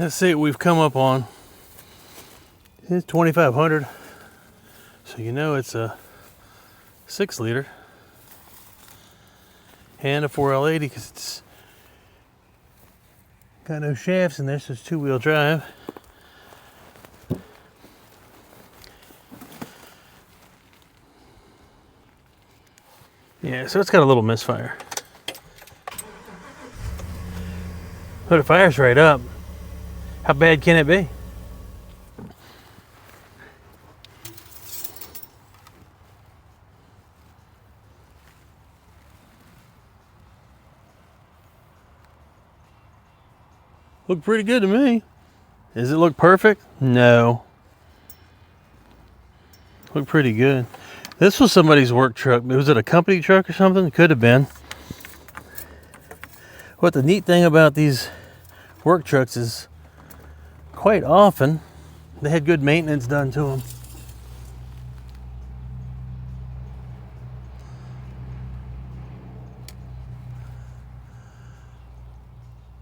Let's see what we've come up on. It's 2,500. So you know it's a 6-liter. And a 4L80 because it's got no shafts in there, so it's 2-wheel drive. Yeah, so it's got a little misfire. But it fires right up. How bad can it be? Looked pretty good to me. Does it look perfect? No. Looked pretty good. This was somebody's work truck. Was it a company truck or something? It could have been. What the neat thing about these work trucks is quite often they had good maintenance done to them.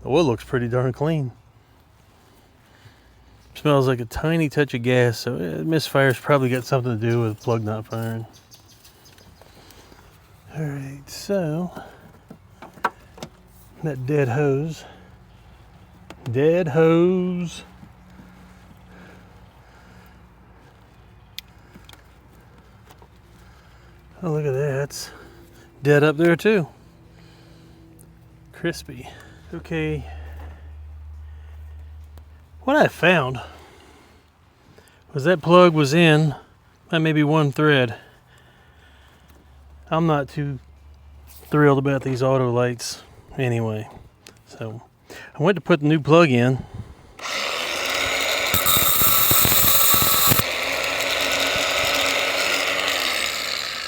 The oil looks pretty darn clean. Smells like a tiny touch of gas, so misfire's probably got something to do with the plug not firing. Alright, so that dead hose. Dead hose. Oh, look at that. It's dead up there too. Crispy. Okay. What I found was that plug was in by maybe one thread. I'm not too thrilled about these auto lights anyway. So I went to put the new plug in.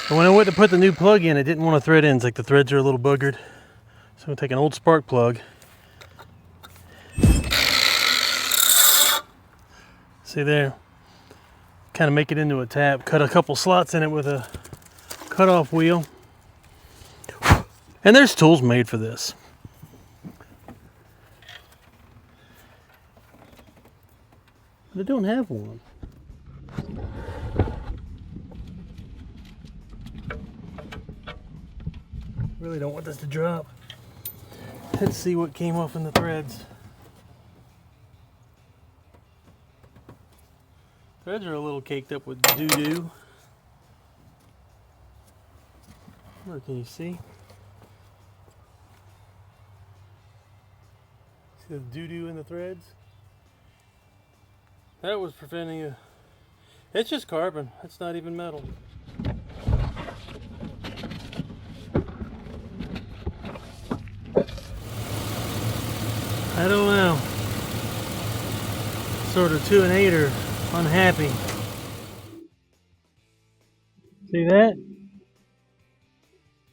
And when I went to put the new plug in, it didn't want to thread in. It's like the threads are a little buggered. So I'm going to take an old spark plug. See there? Kind of make it into a tap. Cut a couple slots in it with a cutoff wheel. And there's tools made for this. But I don't have one. Really don't want this to drop. Let's see what came off in the threads. Threads are a little caked up with doo-doo. Where can you see? See the doo-doo in the threads? That was preventing a... It's just carbon. It's not even metal. I don't know. Sort of 2 and 8 are unhappy. See that?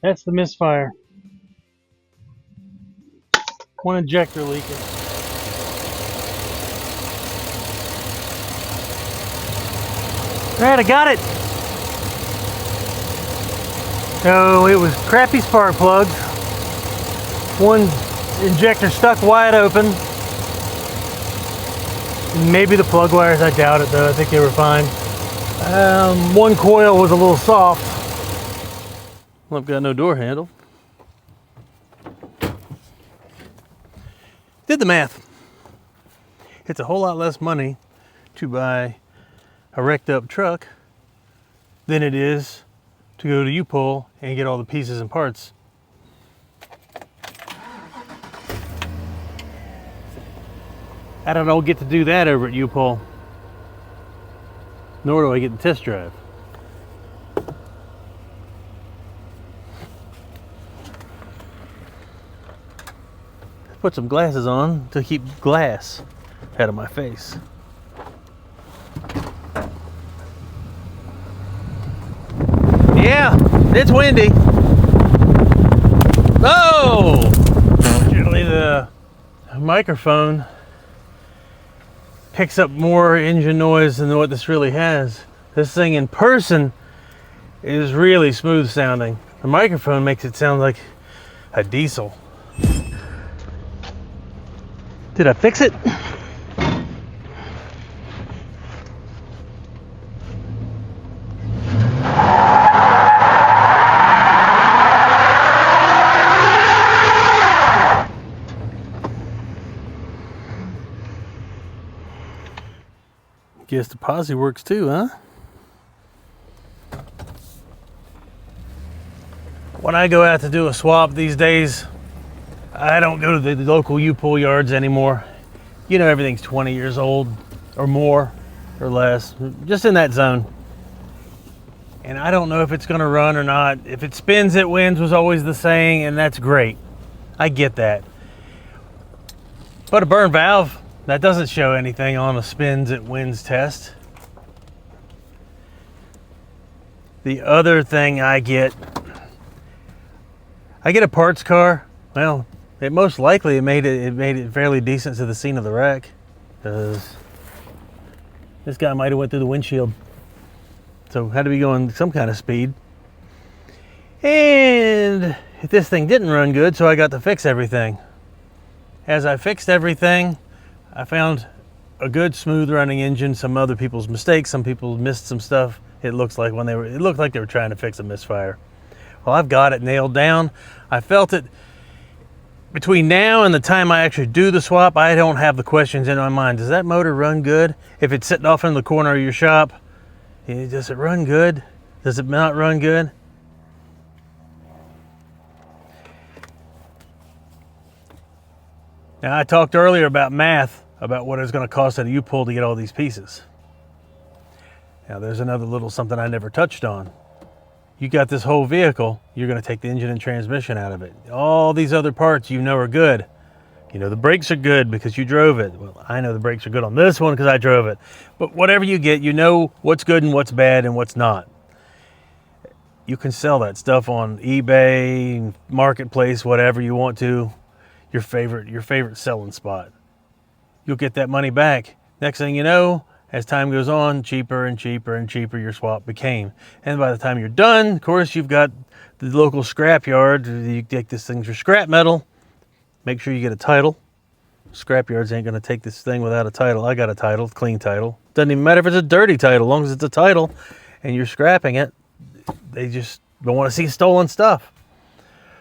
That's the misfire. One injector leaking. Alright, I got it. So it was crappy spark plugs. One injector stuck wide open. Maybe the plug wires, I doubt it though. I think they were fine. One coil was a little soft. Well, I've got no door handle. Did the math. It's a whole lot less money to buy a wrecked up truck than it is to go to U-Pull and get all the pieces and parts. I don't get to do that over at U-Pull. Nor do I get the test drive. Put some glasses on to keep glass out of my face. Yeah, it's windy. Oh! Fortunately, the microphone picks up more engine noise than what this really has. This thing in person is really smooth sounding. The microphone makes it sound like a diesel. Did I fix it? Guess the posi works too, huh? When I go out to do a swap these days, I don't go to the local U-pull yards anymore. You know, everything's 20 years old or more or less, just in that zone. And I don't know if it's going to run or not. If it spins, it wins was always the saying, and that's great. I get that. But a burn valve, that doesn't show anything on a spins, it wins test. The other thing I get a parts car. Well, it most likely it made it fairly decent to the scene of the wreck, because this guy might have went through the windshield. So had to be going some kind of speed. And this thing didn't run good, so I got to fix everything. As I fixed everything, I found a good smooth running engine. Some other people's mistakes, some people missed some stuff. It looked like they were trying to fix a misfire. Well, I've got it nailed down. I felt it. Between now and the time I actually do the swap, I don't have the questions in my mind. Does that motor run good? If it's sitting off in the corner of your shop, does it run good? Does it not run good? Now, I talked earlier about math, about what it's going to cost at a U-pull to get all these pieces. Now, there's another little something I never touched on. You got this whole vehicle, you're going to take the engine and transmission out of it. All these other parts you know are good. You know the brakes are good because you drove it. Well, I know the brakes are good on this one because I drove it. But whatever you get, you know what's good and what's bad and what's not. You can sell that stuff on eBay, Marketplace, whatever you want to. Your favorite selling spot. You'll get that money back. Next thing you know, as time goes on, cheaper and cheaper and cheaper your swap became. And by the time you're done, of course, you've got the local scrap yard. You take this thing for scrap metal. Make sure you get a title. Scrap yards ain't going to take this thing without a title. I got a title, clean title. Doesn't even matter if it's a dirty title, as long as it's a title and you're scrapping it. They just don't want to see stolen stuff.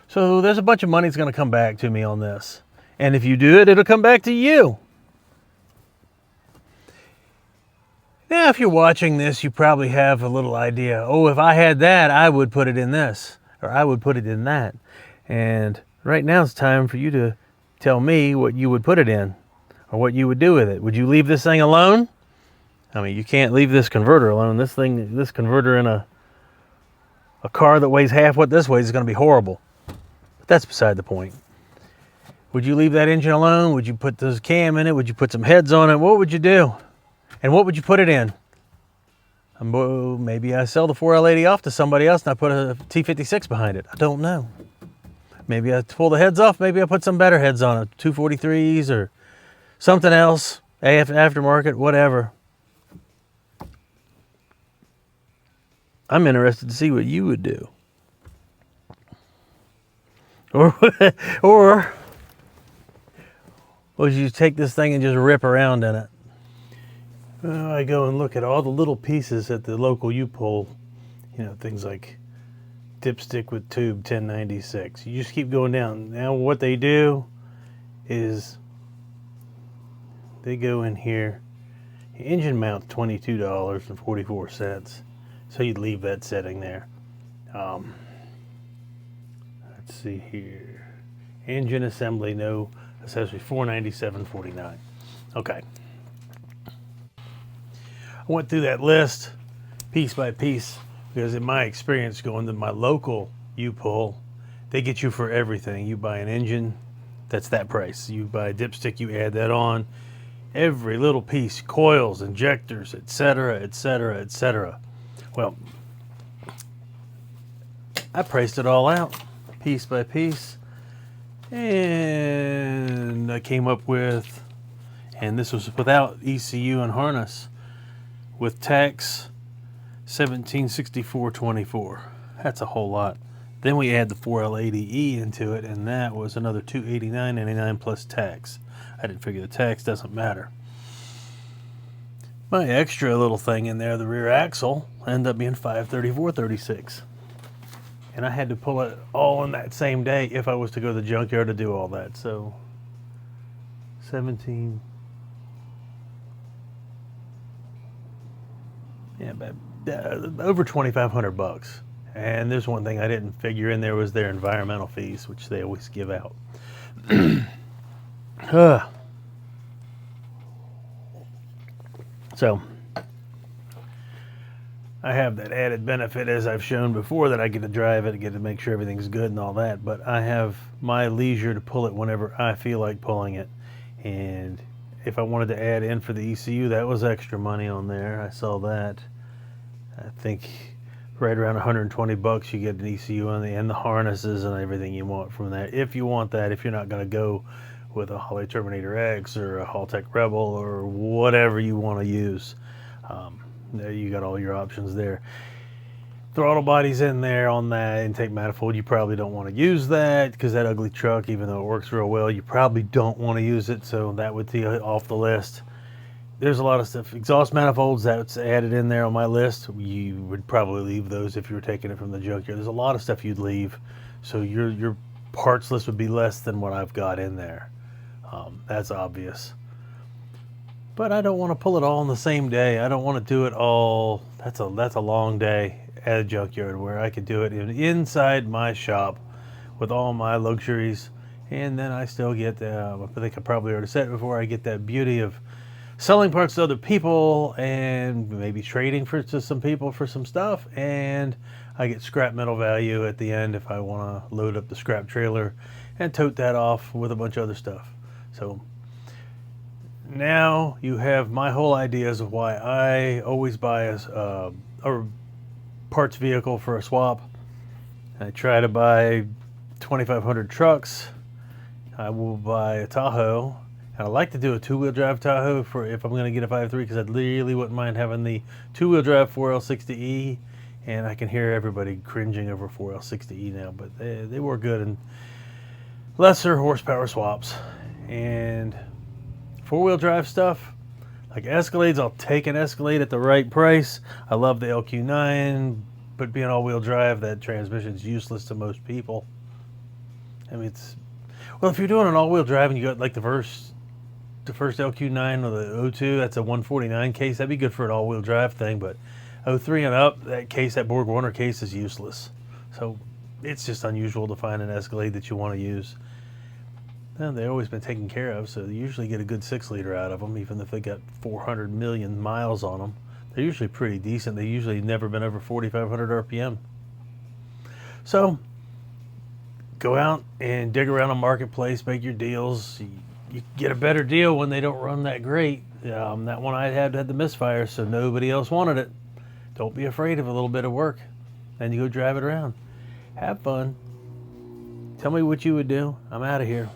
So there's a bunch of money that's going to come back to me on this. And if you do it, it'll come back to you. Now, if you're watching this, you probably have a little idea. Oh, if I had that, I would put it in this, or I would put it in that. And right now it's time for you to tell me what you would put it in, or what you would do with it. Would you leave this thing alone? I mean, you can't leave this converter alone. This converter in a car that weighs half what this weighs is going to be horrible. But that's beside the point. Would you leave that engine alone? Would you put this cam in it? Would you put some heads on it? What would you do? And what would you put it in? Maybe I sell the 4L80 off to somebody else and I put a T56 behind it. I don't know. Maybe I pull the heads off. Maybe I put some better heads on it, 243s or something else, aftermarket, whatever. I'm interested to see what you would do. Or would you take this thing and just rip around in it? I go and look at all the little pieces at the local U-pull, things like dipstick with tube 1096. You just keep going down. Now what they do is they go in here. Engine mount's $22.44. So you'd leave that setting there. Let's see here. Engine assembly, no accessory, $497.49. Okay. I went through that list piece by piece because in my experience going to my local U-pull, they get you for everything. You buy an engine, that's that price. You buy a dipstick, you add that on. Every little piece, coils, injectors, etc., etc., etc. Well, I priced it all out piece by piece, and I came up with, and this was without ECU and harness, with tax, $1,764.24. That's a whole lot. Then we add the 4L80E into it, and that was another $289.99 plus tax. I didn't figure the tax doesn't matter. My extra little thing in there, the rear axle, ended up being $534.36. And I had to pull it all in that same day if I was to go to the junkyard to do all that. So 17. Yeah, but over 2,500 bucks. And there's one thing I didn't figure in there was their environmental fees, which they always give out. So I have that added benefit, as I've shown before, that I get to drive it, I get to make sure everything's good and all that, but I have my leisure to pull it whenever I feel like pulling it. And if I wanted to add in for the ECU, that was extra money on there. I saw that. I think right around 120 bucks you get an ECU on and the harnesses and everything you want from that. If you want that, if you're not going to go with a Holley Terminator X or a Haltech Rebel or whatever you want to use. There you got all your options there. Throttle body's in there on that intake manifold. You probably don't want to use that because that ugly truck, even though it works real well, you probably don't want to use it, so that would be off the list. There's a lot of stuff. Exhaust manifolds, that's added in there on my list. You would probably leave those if you were taking it from the junkyard. There's a lot of stuff you'd leave, so your parts list would be less than what I've got in there. That's obvious. But I don't want to pull it all in the same day. I don't want to do it all. That's a long day at a junkyard where I could do it inside my shop with all my luxuries, and then I still get I think I probably already said it before, I get that beauty of selling parts to other people and maybe trading to some people for some stuff, and I get scrap metal value at the end if I want to load up the scrap trailer and tote that off with a bunch of other stuff. So now you have my whole ideas of why I always buy a parts vehicle for a swap. I try to buy 2,500 trucks. I will buy a Tahoe. And I like to do a two-wheel drive Tahoe for if I'm going to get a 5.3, because I really wouldn't mind having the two-wheel drive 4L60E. And I can hear everybody cringing over 4L60E now, but they work good in lesser horsepower swaps. And four-wheel drive stuff, like Escalades, I'll take an Escalade at the right price. I love the LQ9, but being all-wheel drive, that transmission's useless to most people. I mean, well, if you're doing an all-wheel drive and you got like the first LQ9 or the 02, that's a 149 case. That'd be good for an all-wheel drive thing, but 03 and up, that Borg Warner case is useless. So it's just unusual to find an Escalade that you want to use. And they've always been taken care of, so you usually get a good 6-liter out of them, even if they got 400 million miles on them. They're usually pretty decent. They usually never been over 4,500 RPM. So go out and dig around a marketplace, make your deals. You get a better deal when they don't run that great. That one I had the misfire, so nobody else wanted it. Don't be afraid of a little bit of work. Then you go drive it around. Have fun. Tell me what you would do. I'm out of here.